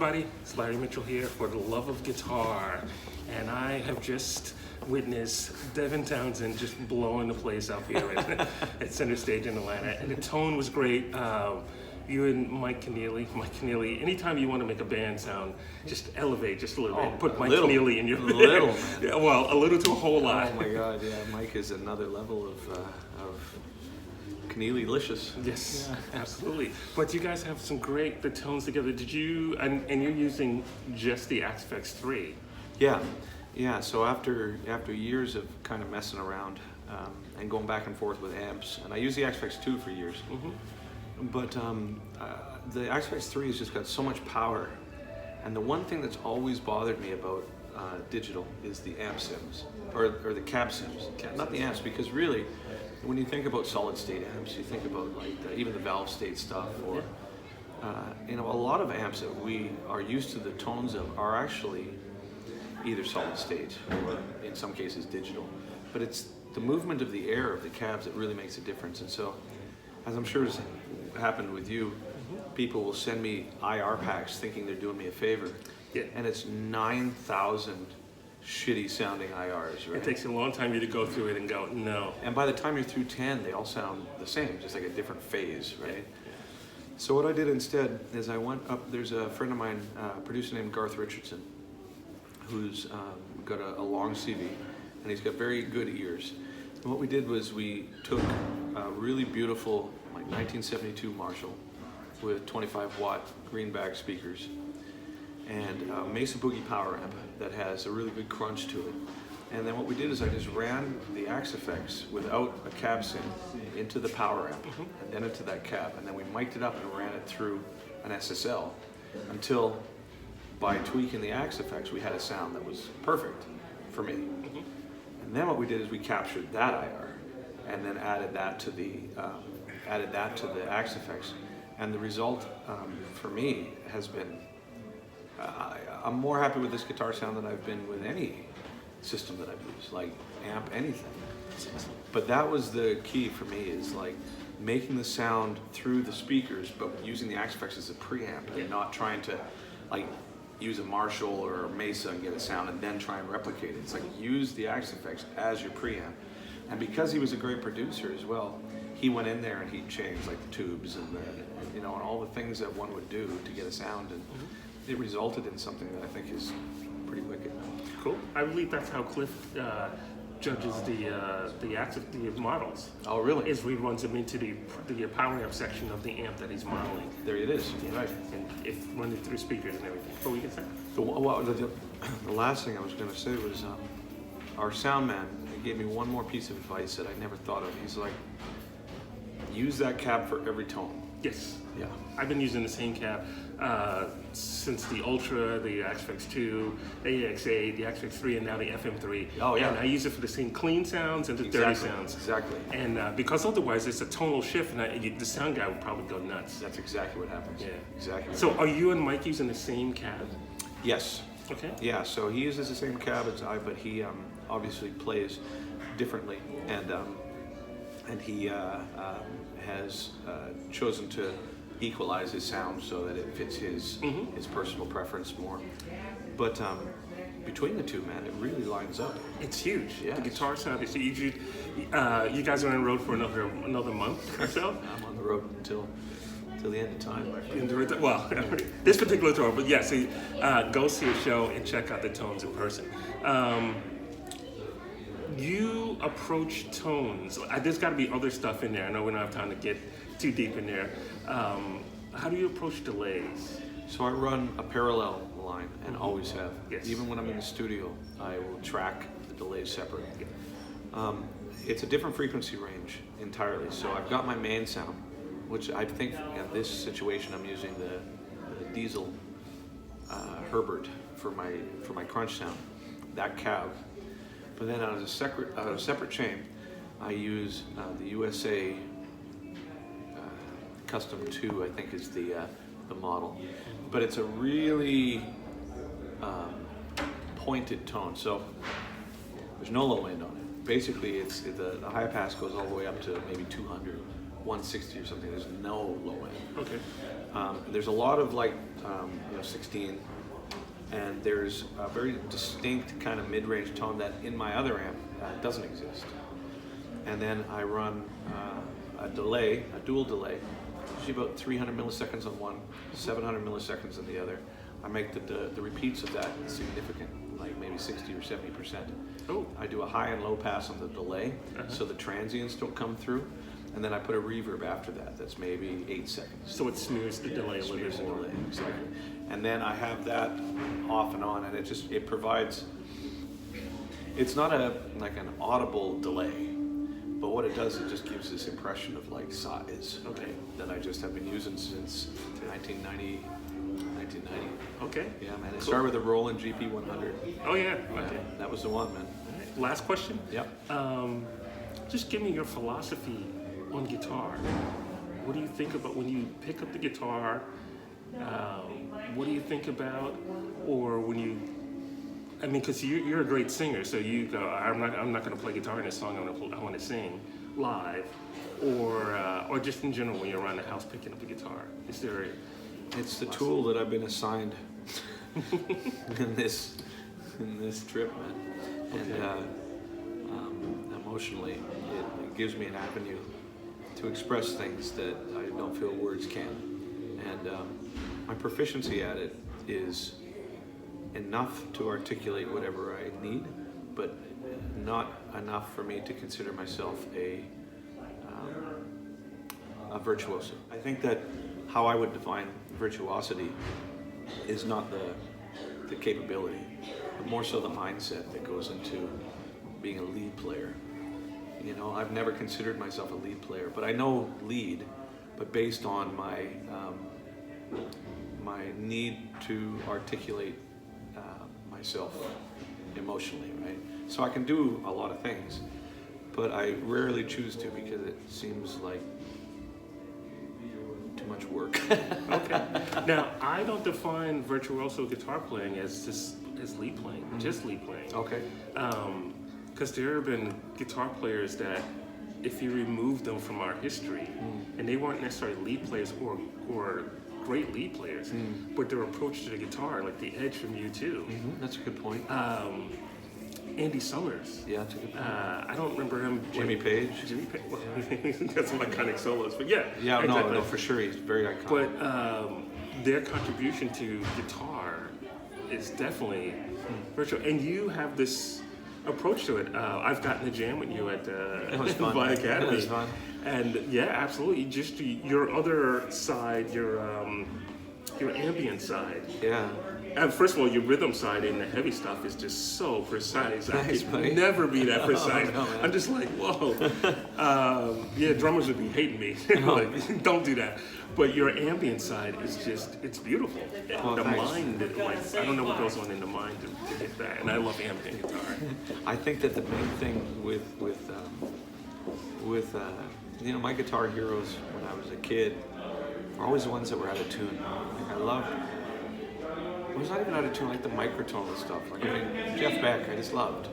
everybody, it's Larry Mitchell here for the love of guitar, and I have just witnessed Devin Townsend just blowing the place up here at Center Stage in Atlanta, and the tone was great. You and Mike Keneally, anytime you want to make a band sound, just elevate just a little bit. Put Mike Keneally in your little, man. Yeah, well, a little to a whole lot. Oh my God, yeah, Mike is another level of Keneally-licious. Yes, yeah. Absolutely. But you guys have some great the tones together. Did you and you're using just the Axe 3? Yeah. So after years of kind of messing around and going back and forth with amps, and I used the Axe 2 for years. But the Axe 3 has just got so much power, and the one thing that's always bothered me about digital is the amp sims, or the cab sims, not the amps, because really, when you think about solid state amps, you think about like even the valve state stuff, or a lot of amps that we are used to the tones of are actually either solid state or in some cases digital, but it's the movement of the air of the cabs that really makes a difference. And so, as I'm sure has happened with you, people will send me IR packs thinking they're doing me a favor, and it's 9,000 shitty sounding IRs, right? It takes a long time to go through it and go, no. And by the time you're through 10, they all sound the same, just like a different phase, right? So what I did instead is I went up, there's a friend of mine, a producer named Garth Richardson, who's got a long CV, and he's got very good ears. And what we did was we took a really beautiful, like 1972 Marshall with 25 watt greenback speakers and a Mesa Boogie power amp that has a really good crunch to it. And then what we did is I just ran the Axe effects without a cab sim into the power amp and then into that cab, and then we mic'd it up and ran it through an SSL until by tweaking the Axe effects we had a sound that was perfect for me. And then what we did is we captured that IR and then added that to the Axe effects, and the result for me has been I'm more happy with this guitar sound than I've been with any system that I've used, like amp, anything. But that was the key for me, is like making the sound through the speakers, but using the Axe effects as a preamp and not trying to like use a Marshall or a Mesa and get a sound and then try and replicate it. It's like use the Axe effects as your preamp. And because he was a great producer as well, he went in there and he changed like the tubes and and all the things that one would do to get a sound, and it resulted in something that I think is pretty wicked. Cool. I believe that's how Cliff judges the models. Oh, really? Is he runs them into the power amp section of the amp that he's modeling. There it is. Yeah. Right. And if running through speakers and everything. What were you gonna say? The last thing I was going to say was our sound man gave me one more piece of advice that I never thought of. He's like, use that cab for every tone. Yes. Yeah. I've been using the same cab since the Ultra, the Axe 2, the AX8, the Axe 3, and now the FM3. Oh, yeah. And I use it for the same clean sounds and the dirty sounds. Exactly. And because otherwise it's a tonal shift, and the sound guy would probably go nuts. That's exactly what happens. Yeah. Exactly. So are you and Mike using the same cab? Yes. Okay. Yeah, so he uses the same cab as I, but he obviously plays differently, and he has chosen to equalize his sound so that it fits his personal preference more. But between the two, man, it really lines up. It's huge. Yes. The guitar sound is huge. You guys are on the road for another month or so? I'm on the road until the end of time. Well, this particular tour, but yeah, so go see a show and check out the tones in person. You approach tones. There's got to be other stuff in there. I know we don't have time to get too deep in there. How do you approach delays? So I run a parallel line and always have. Yes. Even when I'm in the studio, I will track the delays separate. It's a different frequency range entirely. So I've got my main sound, which I think in this situation I'm using the Diesel Herbert for my crunch sound, that cab. But then out of a separate chain, I use the USA Custom 2, I think is the model. But it's a really pointed tone, so there's no low end on it. Basically, the high pass goes all the way up to maybe 200, 160 or something. There's no low end. Okay. There's a lot of like 16, and there's a very distinct kind of mid-range tone that in my other amp doesn't exist. And then I run a delay, a dual delay, usually about 300 milliseconds on one, 700 milliseconds on the other. I make the repeats of that significant, like maybe 60 or 70%. Oh. I do a high and low pass on the delay, so the transients don't come through. And then I put a reverb after that. That's maybe 8 seconds. So it smears the delay a little Smears bit the more. delay, exactly. And then I have that off and on, and it provides. It's not like an audible delay, but what it does, it just gives this impression of like size. Okay. That I just have been using since 1990. Okay. Yeah, man. It Cool. started with a Roland GP100. Oh yeah. Yeah, Okay. that was the one, man. All right. Last question. Yep. Just give me your philosophy on guitar. What do you think about when you pick up the guitar? What do you think about, or when you? I mean, because you're a great singer, so you go. I'm not going to play guitar in this song. I want to sing live, or just in general when you're around the house picking up the guitar. Is there? It's the tool that I've been assigned in this trip, man. Okay. And emotionally, it gives me an avenue to express things that I don't feel words can. And my proficiency at it is enough to articulate whatever I need, but not enough for me to consider myself a virtuoso. I think that how I would define virtuosity is not the capability, but more so the mindset that goes into being a lead player. You know, I've never considered myself a lead player, but I know lead, but based on my my need to articulate myself emotionally, right? So I can do a lot of things, but I rarely choose to because it seems like too much work. Okay. Now, I don't define virtuoso guitar playing as lead playing, just lead playing. Okay. Because there have been guitar players that, if you remove them from our history, and they weren't necessarily lead players or great lead players, but their approach to the guitar, like the Edge from U2. That's a good point. Andy Summers. Yeah, that's a good point. I don't remember him. Jimmy Page. Jimmy Page. Well, got some iconic solos, but yeah. Yeah, exactly. no, for sure, he's very iconic. But their contribution to guitar is definitely virtual. And you have this approach to it. I've gotten to jam with you at It was fun. Mike Keneally. It was fun. And yeah, absolutely. Just your other side, your ambient side. Yeah. And first of all, your rhythm side in the heavy stuff is just so precise. Thanks, I buddy. could never be that precise. no, man. I'm just like, whoa. Yeah, drummers would be hating me. Like, don't do that. But your ambient side is just, it's beautiful. Oh, the thanks. mind, like, I don't know what goes on in the mind to get that. And I love ambient guitar. I think that the main thing with you know, my guitar heroes when I was a kid were always the ones that were out of tune. Like I was not even out of tune, like the microtone and stuff. Like, I mean, Jeff Beck, I just loved.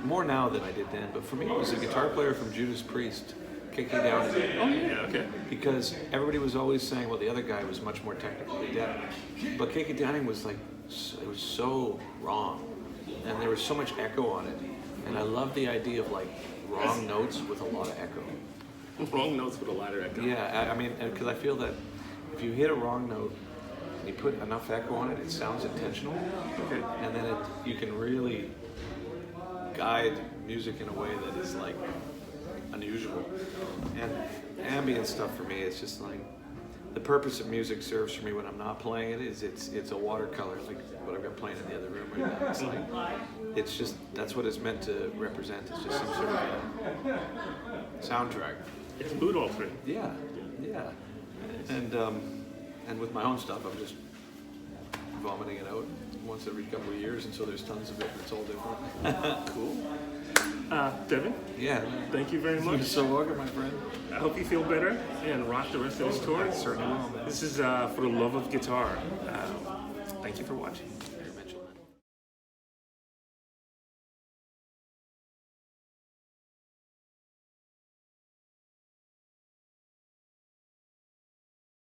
More now than I did then, but for me it was a guitar player from Judas Priest, KK Downing. Oh, yeah, okay. Because everybody was always saying, well, the other guy was much more technically adept. But KK Downing was like, it was so wrong. And there was so much echo on it. And I love the idea of like wrong notes with a lot of echo. Wrong notes with a louder echo. Yeah, I mean, because I feel that if you hit a wrong note and you put enough echo on it, it sounds intentional. Okay. And then you can really guide music in a way that is like unusual. And ambient stuff for me, it's just like the purpose of music serves for me when I'm not playing it is it's a watercolor, like what I've got playing in the other room right now. It's like it's just that's what it's meant to represent. It's just some sort of a soundtrack. It's mood altering. Yeah. And with my own stuff, I'm just vomiting it out once every couple of years, and so there's tons of it. And it's all different. Cool. Devin, Yeah. thank you very You're much. so welcome, my friend. I hope you feel better and rock the rest of this tour. Certainly will, man. This is For the Love of Guitar. Thank you for watching.